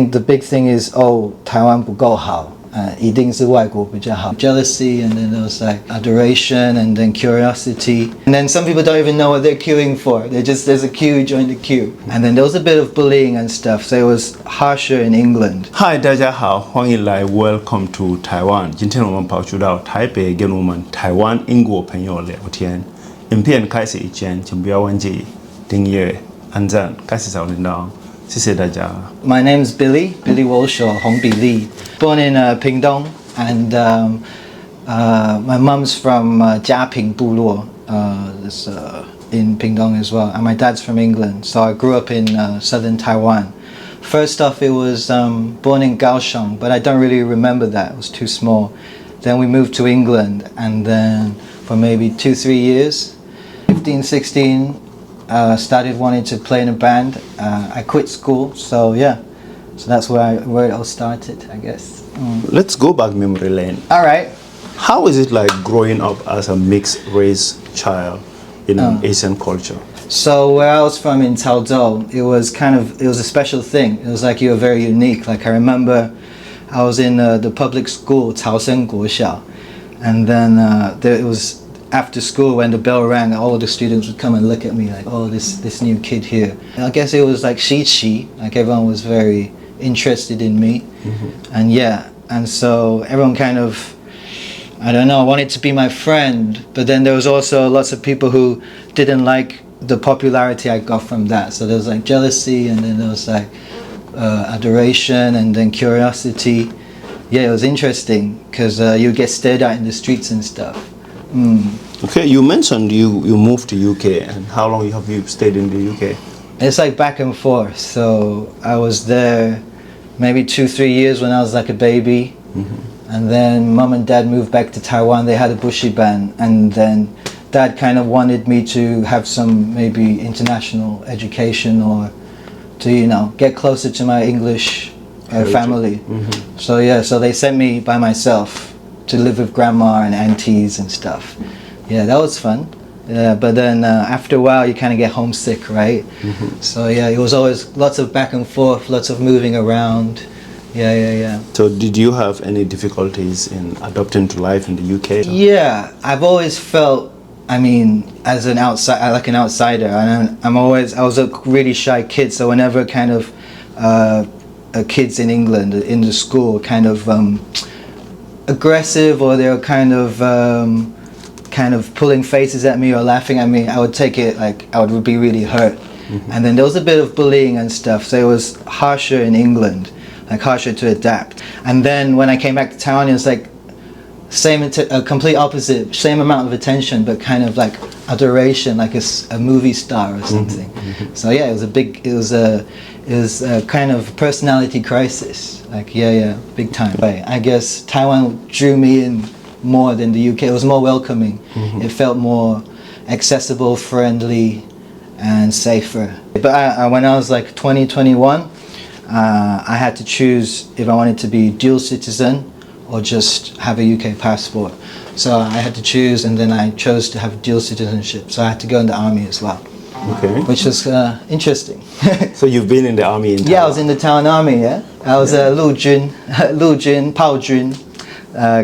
The big thing is, oh, 台湾不够好，一定是外国比较好。Jealousy, and then there was like adoration, and then curiosity, and then some people don't even know what they're queuing for. There's a queue, join the queue, and then there was a bit of bullying and stuff. So it was harsher in England. Hi， 大家好，欢迎来 Welcome to Taiwan。今天我们跑去到台北，跟我们台湾英国朋友聊天。影片开始以前，请不要忘记订阅、按赞、开始小铃铛。谢谢大家。My name's Billy Walsh or Hong Bi Li. Born in Pingdong, and my mum's from Jiaping Buluo, in Pingdong as well, and my dad's from England. So I grew up in southern Taiwan. First off, it was born in Kaohsiung, but I don't really remember that. It was too small. Then we moved to England, and then for maybe 2-3 years, 15, 16. Started wanting to play in a band. I quit school, so yeah. So that's where it all started, I guess. Let's go back memory lane. All right. How is it like growing up as a mixed race child in an Asian culture? So where I was from in Taozhou, it was a special thing. It was like you were very unique. Like I remember I was in the public school, Taosheng Guoxiao, and then it was after school when the bell rang, all of the students would come and look at me like, oh, this new kid here. And I guess it was like Shiqi, like everyone was very interested in me. And yeah, and so everyone kind of, I don't know, wanted to be my friend, but then there was also lots of people who didn't like the popularity I got from that. So there was like jealousy, and then there was like adoration, and then curiosity. Yeah, it was interesting because you get stared at in the streets and stuff. Okay, you mentioned you moved to UK, and how long have you stayed in the UK? It's like back and forth. So I was there maybe 2-3 years when I was like a baby, and then mum and dad moved back to Taiwan. They had a bushi band, and then dad kind of wanted me to have some maybe international education or to get closer to my English family. So yeah, so they sent me by myself to live with grandma and aunties and stuff. Yeah, that was fun. But then after a while you kind of get homesick, right? So yeah, it was always lots of back and forth, lots of moving around. Yeah. So did you have any difficulties in adapting to life in the UK? Yeah, I've always felt, as an outsider, and I was a really shy kid, so whenever kind of kids in England in the school kind of aggressive, or they were kind of pulling faces at me or laughing at me, I would take it like I would be really hurt. And then there was a bit of bullying and stuff, so it was harsher in England, like harsher to adapt. And then when I came back to Taiwan, it was like a complete opposite, same amount of attention, but kind of like adoration, like a movie star or something. So yeah, it was a kind of personality crisis. Like yeah, big time. Right. I guess Taiwan drew me in more than the UK. It was more welcoming. It felt more accessible, friendly, and safer. But when I was like 20, 21, I had to choose if I wanted to be dual citizen or just have a UK passport. So I had to choose, and then I chose to have dual citizenship. So I had to go in the army as well. Okay. Which was interesting. So you've been in the army in Taiwan? Yeah, I was in the Taiwan army, yeah. I was a 陆军, 炮军,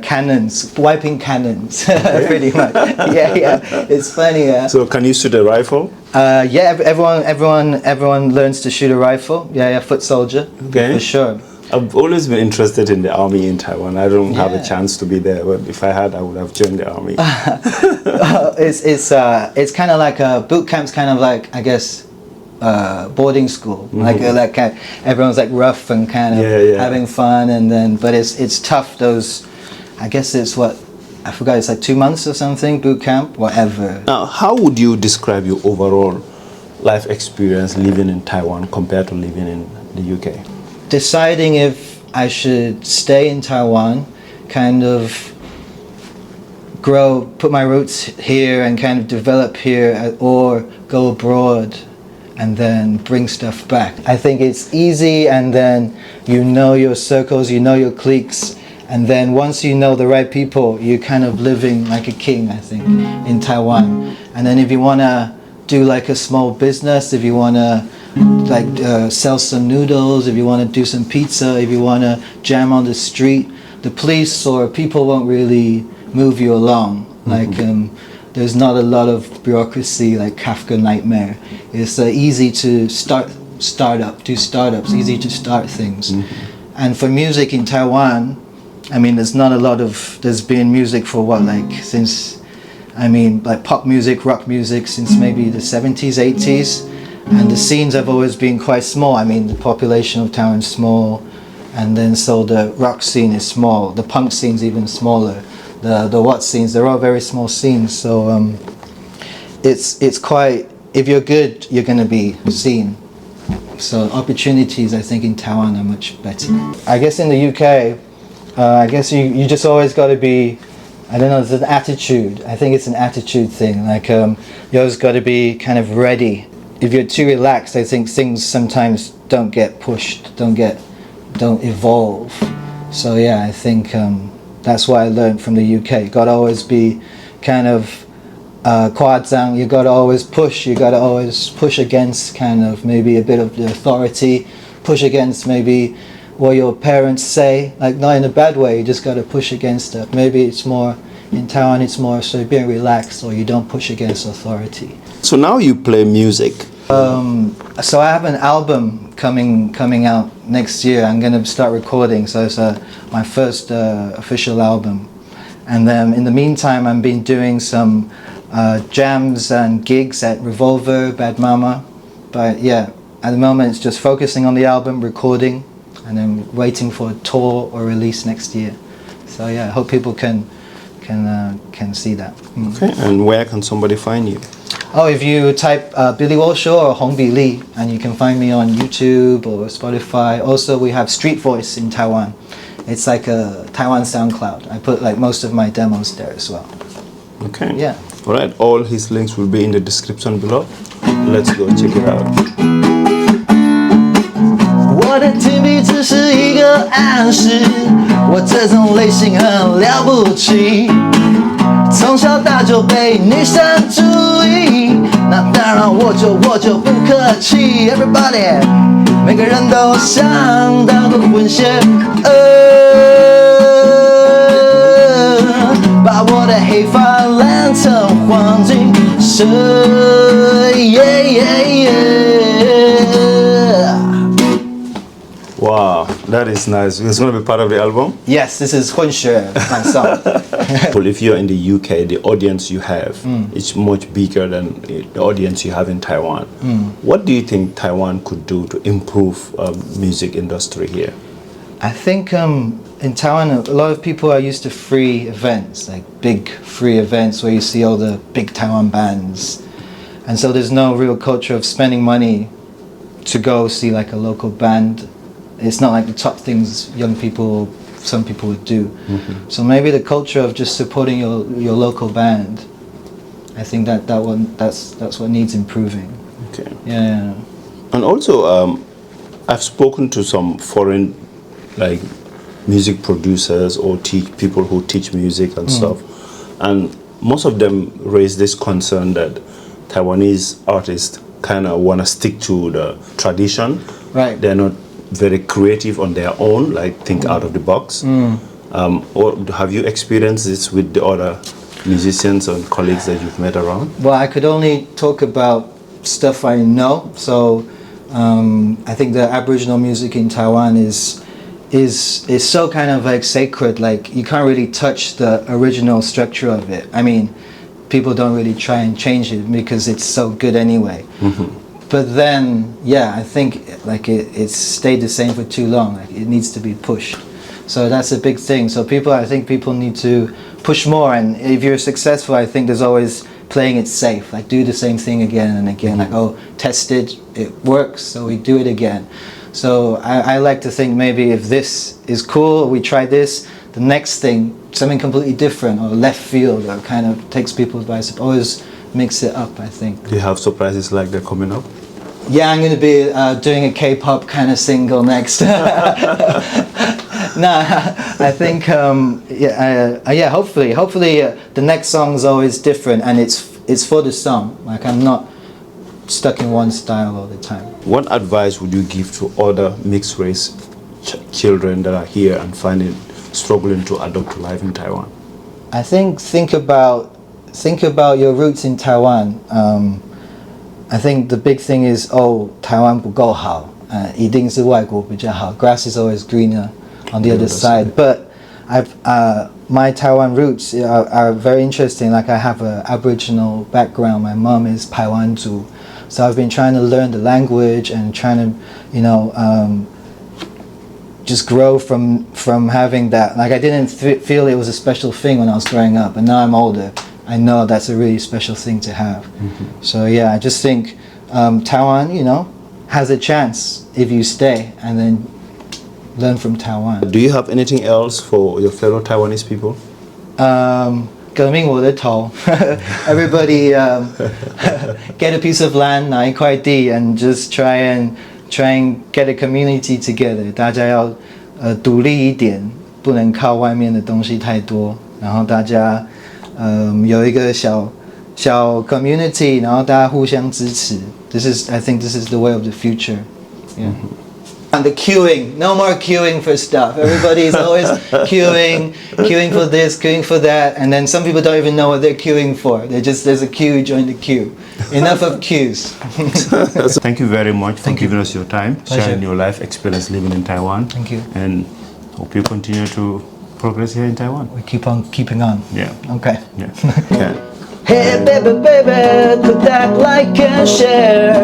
cannons, wiping cannons, pretty much. Yeah, it's funny. So can you shoot a rifle? Yeah, everyone learns to shoot a rifle. Yeah, foot soldier. Okay. For sure. I've always been interested in the army in Taiwan. I don't have a chance to be there, but if I had, I would have joined the army. It's kind of like a boot camp's kind of like, I guess, boarding school. Like everyone's like rough and kind of having fun, and then but it's tough. I guess it's I forgot. It's like 2 months or something. Boot camp, whatever. Now, how would you describe your overall life experience living in Taiwan compared to living in the UK? Deciding if I should stay in Taiwan, kind of put my roots here and kind of develop here, or go abroad and then bring stuff back. I think it's easy, and then you know your circles, you know your cliques, and then once you know the right people, you're kind of living like a king, I think, in Taiwan. And then if you want to do like a small business, if you want to like sell some noodles, if you want to do some pizza, if you want to jam on the street, the police or people won't really move you along. Like there's not a lot of bureaucracy like Kafka Nightmare. It's easy to do startups, easy to start things. And for music in Taiwan, I mean, there's been music for what, like since, I mean, like pop music, rock music since maybe the 70s, 80s. And the scenes have always been quite small. I mean, the population of Taiwan is small. And then so the rock scene is small. The punk scene's even smaller. The what scenes, they're all very small scenes. So it's quite, if you're good, you're going to be seen. So opportunities, I think, in Taiwan are much better. I guess in the UK, I guess you just always got to be, I don't know, it's an attitude. I think it's an attitude thing. Like you always got to be kind of ready. If you're too relaxed, I think things sometimes don't get pushed, don't evolve. So yeah, I think that's what I learned from the UK. You got to always be kind of kwaazang. You got to always push. You got to always push against kind of maybe a bit of the authority, push against maybe what your parents say, like not in a bad way, you just got to push against it. Maybe it's more, in Taiwan it's more so being relaxed, or you don't push against authority. So now you play music. So I have an album coming out next year. I'm going to start recording, so it's my first official album. And then in the meantime, I've been doing some jams and gigs at Revolver, Bad Mama. But yeah, at the moment it's just focusing on the album, recording, and then waiting for a tour or release next year. So yeah, I hope people can see that. Okay, and where can somebody find you? Oh, if you type Billy Walshaw or Hong Bi Li, and you can find me on YouTube or Spotify. Also, we have Street Voice in Taiwan. It's like a Taiwan SoundCloud. I put like most of my demos there as well. Okay. Yeah. All right. All his links will be in the description below. Let's go check it out. 我的甜蜜只是一个暗示，我这种类型很了不起，从小到大就被女生注意，那当然我就不客气 ，Everybody， 每个人都想当个混血，把我的黑发染成黄金色。Wow, that is nice. It's going to be part of the album? Yes, this is 混血 my song. Well, if you're in the UK, the audience you have is much bigger than the audience you have in Taiwan. What do you think Taiwan could do to improve music industry here? I think in Taiwan, a lot of people are used to free events, like big free events where you see all the big Taiwan bands. And so there's no real culture of spending money to go see like a local band. It's not like the top things some people would do. So maybe the culture of just supporting your local band, I think that's what needs improving. Okay. Yeah. And also, I've spoken to some foreign, like, music producers or people who teach music and stuff, and most of them raise this concern that Taiwanese artists kind of want to stick to the tradition. Right. They're not very creative on their own, like think out of the box. Or have you experienced this with the other musicians and colleagues that you've met around? Well, I could only talk about stuff I know. So I think the Aboriginal music in Taiwan is so kind of like sacred. Like you can't really touch the original structure of it. I mean, people don't really try and change it because it's so good anyway. But then, yeah, I think like it's stayed the same for too long. Like it needs to be pushed. So that's a big thing. So I think people need to push more. And if you're successful, I think there's always playing it safe. Like do the same thing again and again. Like, oh, test it works, so we do it again. So I like to think maybe if this is cool, we try this, the next thing, something completely different or left field or kind of takes people by surprise. Always mix it up, I think. Do you have surprises like that coming up? Yeah, I'm going to be doing a K-pop kind of single next. I think, hopefully the next song is always different and it's for the song. Like I'm not stuck in one style all the time. What advice would you give to other mixed race children that are here and struggling to adapt to life in Taiwan? I think about your roots in Taiwan. I think the big thing is, 台湾不够好，一定是外国比较好。Grass is always greener on the other side. But my Taiwan roots are very interesting. Like I have an Aboriginal background. My mom is Taiwanzu, so I've been trying to learn the language and trying to, just grow from having that. Like I didn't feel it was a special thing when I was growing up, and now I'm older. I know that's a really special thing to have. So yeah, I just think Taiwan, has a chance if you stay and then learn from Taiwan. Do you have anything else for your fellow Taiwanese people? 革命我的头 Everybody get a piece of land, 拿一块地 and just try and get a community together. 大家要独立一点，不能靠外面的东西太多，然后大家有一个小 community， 然后大家互相支持。I think this is the way of the future. Yeah. And the queuing, no more queuing for stuff. Everybody is always queuing for this, queuing for that, and then some people don't even know what they're queuing for. There's a queue, join the queue. Enough of queues. Thank you very much for giving us your time, Pleasure. sharing your life experience living in Taiwan. Thank you. And hope you continue to progress here in Taiwan. We keep on keeping on. Yeah. Okay. Yeah. Yeah. Hey baby, baby, put that like and share.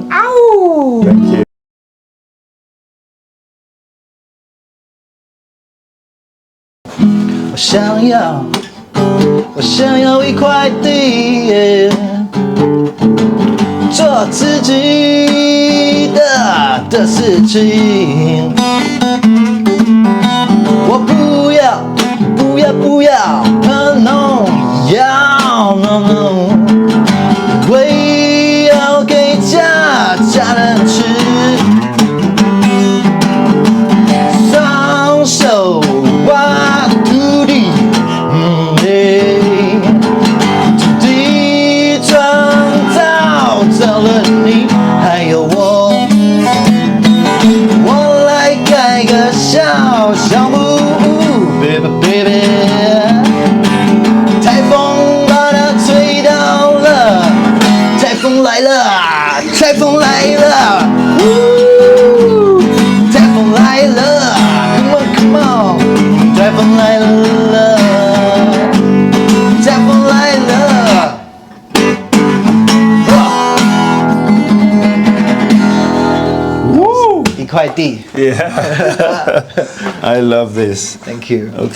Ow! Thank you. 我想要一块地，做自己的事情。我不要喷农药 ，no， 我要给家人吃。双手挖土地，土地创造了你，还有我，我来盖个小木屋 ，baby baby。台风把它吹倒了，台风来了，台风来了，台风来了 ，come on， 台风来了，台风来了，一块地 Yeah. I love this.，Thank you。Okay.